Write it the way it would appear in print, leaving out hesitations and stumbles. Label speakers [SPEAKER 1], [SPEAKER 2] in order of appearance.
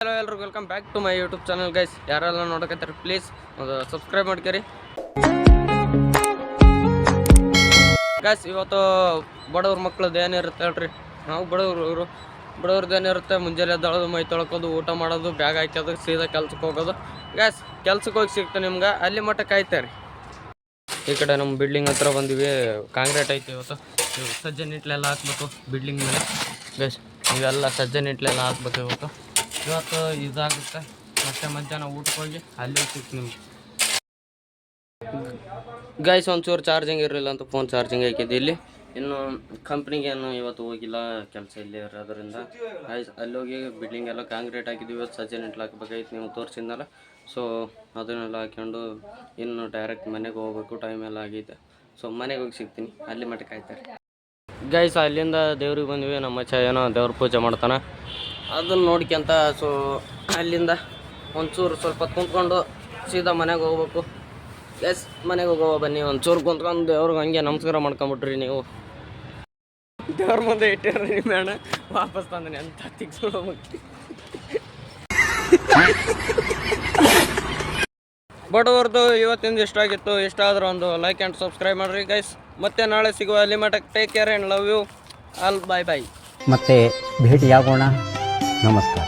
[SPEAKER 1] Hello ಎಲ್ರಿಗೂ welcome back to my YouTube channel guys. ಯಾರೆಲ್ಲ ನೋಡಕತ್ತಾರೆ ಪ್ಲೀಸ್ ಒಂದು ಸಬ್ಸ್ಕ್ರೈಬ್ ಮಾಡ್ಕರಿ ಗೈಸ್. ಇವತ್ತು ಬಡವ್ರ ಮಕ್ಳದ್ದು ಏನಿರುತ್ತೆ ಹೇಳ್ರಿ, ನಾವು ಬಡವ್ರದ್ದು ಏನಿರುತ್ತೆ, ಮುಂಜಾನೆ ಎದ್ದಳೋದು, ಮೈ ತೊಳ್ಕೋದು, ಊಟ ಮಾಡೋದು, ಬ್ಯಾಗ್ ಹಾಕೋದು, ಸೀದಾ ಕೆಲ್ಸಕ್ಕೆ ಹೋಗೋದು ಗೈಸ್. ಕೆಲ್ಸಕ್ಕೆ ಹೋಗಿ ಸಿಗ್ತು ನಿಮ್ಗೆ, ಅಲ್ಲಿ ಮಟ್ಟ ಕಾಯ್ತಾರೆ. ಈ ಕಡೆ ನಮ್ಮ ಬಿಲ್ಡಿಂಗ್ ಹತ್ರ ಬಂದಿವಿ. ಕಾಂಕ್ರೀಟ್ ಐತಿ ಇವತ್ತು. ಸಜ್ಜೆ ನಿಟ್ಲೆಲ್ಲ ಹಾಕ್ಬೇಕು ಬಿಲ್ಡಿಂಗ್ ಮೇಲೆ ಗೈಸ್. ಇವೆಲ್ಲ ಸಜ್ಜೆ ನಿಟ್ಲೆಲ್ಲ ಹಾಕ್ಬೇಕು ಇವತ್ತು ಇದಾಗುತ್ತೆ. ಮತ್ತೆ ಮಧ್ಯಾಹ್ನ ಊಟಕ್ಕೆ ಹೋಗಿ ಅಲ್ಲಿ ಸಿಕ್ತು ನಿಮ್ಗೆ ಗೈಸ್. ಒಂಚೂರು ಚಾರ್ಜಿಂಗ್ ಇರಲಿಲ್ಲ ಅಂತ ಫೋನ್ ಚಾರ್ಜಿಂಗ್ ಹಾಕಿದ್ದೆ. ಇಲ್ಲಿ ಇನ್ನು ಕಂಪ್ನಿಗೇನು ಇವತ್ತು ಹೋಗಿಲ್ಲ, ಕೆಲಸ ಇಲ್ಲೇ ಇರೋದ್ರಿಂದ ಗೈಸ್ ಅಲ್ಲಿ ಹೋಗಿ ಬಿಲ್ಡಿಂಗ್ ಎಲ್ಲ ಕಾಂಕ್ರೀಟ್ ಹಾಕಿದ್ವಿ. ಇವತ್ತು ಸಜ್ಜೆ ನಿಟ್ಲು ಹಾಕ್ಬೇಕಾಯ್ತು, ನೀವು ತೋರಿಸಿದ್ನಲ್ಲ. ಸೊ ಅದನ್ನೆಲ್ಲ ಹಾಕ್ಕೊಂಡು ಇನ್ನು ಡೈರೆಕ್ಟ್ ಮನೆಗೆ ಹೋಗ್ಬೇಕು. ಟೈಮ್ ಎಲ್ಲ ಆಗೈತೆ. ಸೊ ಮನೆಗೆ ಹೋಗಿ ಸಿಗ್ತೀನಿ, ಅಲ್ಲಿ ಮಟ್ಟಕ್ಕೆ ಆಯ್ತಾರೆ ಗೈಸ್. ಅಲ್ಲಿಂದ ದೇವ್ರಿಗೆ ಬಂದ್ವಿ. ನಮ್ಮ ಮಚ್ಚ ಏನೋ ದೇವ್ರ ಪೂಜೆ ಮಾಡ್ತಾನೆ, ಅದನ್ನು ನೋಡ್ಕೊಂತ ಸೊ ಅಲ್ಲಿಂದ ಒಂಚೂರು ಸ್ವಲ್ಪ ಕುಂತ್ಕೊಂಡು ಸೀದಾ ಮನೆಗೆ ಹೋಗ್ಬೇಕು ಗೈಸ್. ಮನೆಗೆ ಹೋಗೋ ಬನ್ನಿ. ಒಂಚೂರು ಕುಂತ್ಕೊಂಡು ದೇವ್ರಿಗೆ ಹಂಗೆ ನಮಸ್ಕಾರ ಮಾಡ್ಕೊಂಬಿಟ್ರಿ ನೀವು. ದೇವ್ರ ಮುಂದೆ ಇಟ್ಟಿರ್ರಿ ಮೇಣ, ವಾಪಸ್ ತಂದನೆ ಅಂತ ತಿಕ್ಸ್ಕೊಳ್ಬೇಕು. ಬಡವ್ರದ್ದು ಇವತ್ತಿಂದ ಇಷ್ಟಾಗಿತ್ತು. ಇಷ್ಟ ಆದ್ರೆ ಒಂದು ಲೈಕ್ ಆ್ಯಂಡ್ ಸಬ್ಸ್ಕ್ರೈಬ್ ಮಾಡಿರಿ ಗೈಸ್. ಮತ್ತೆ ನಾಳೆ ಸಿಗುವ. ಅಲ್ಲಿ ಮಟ್ಟಕ್ಕೆ take care and love you all. Bye bye.
[SPEAKER 2] ಮತ್ತೆ ಭೇಟಿಯಾಗೋಣ. ನಮಸ್ಕಾರ.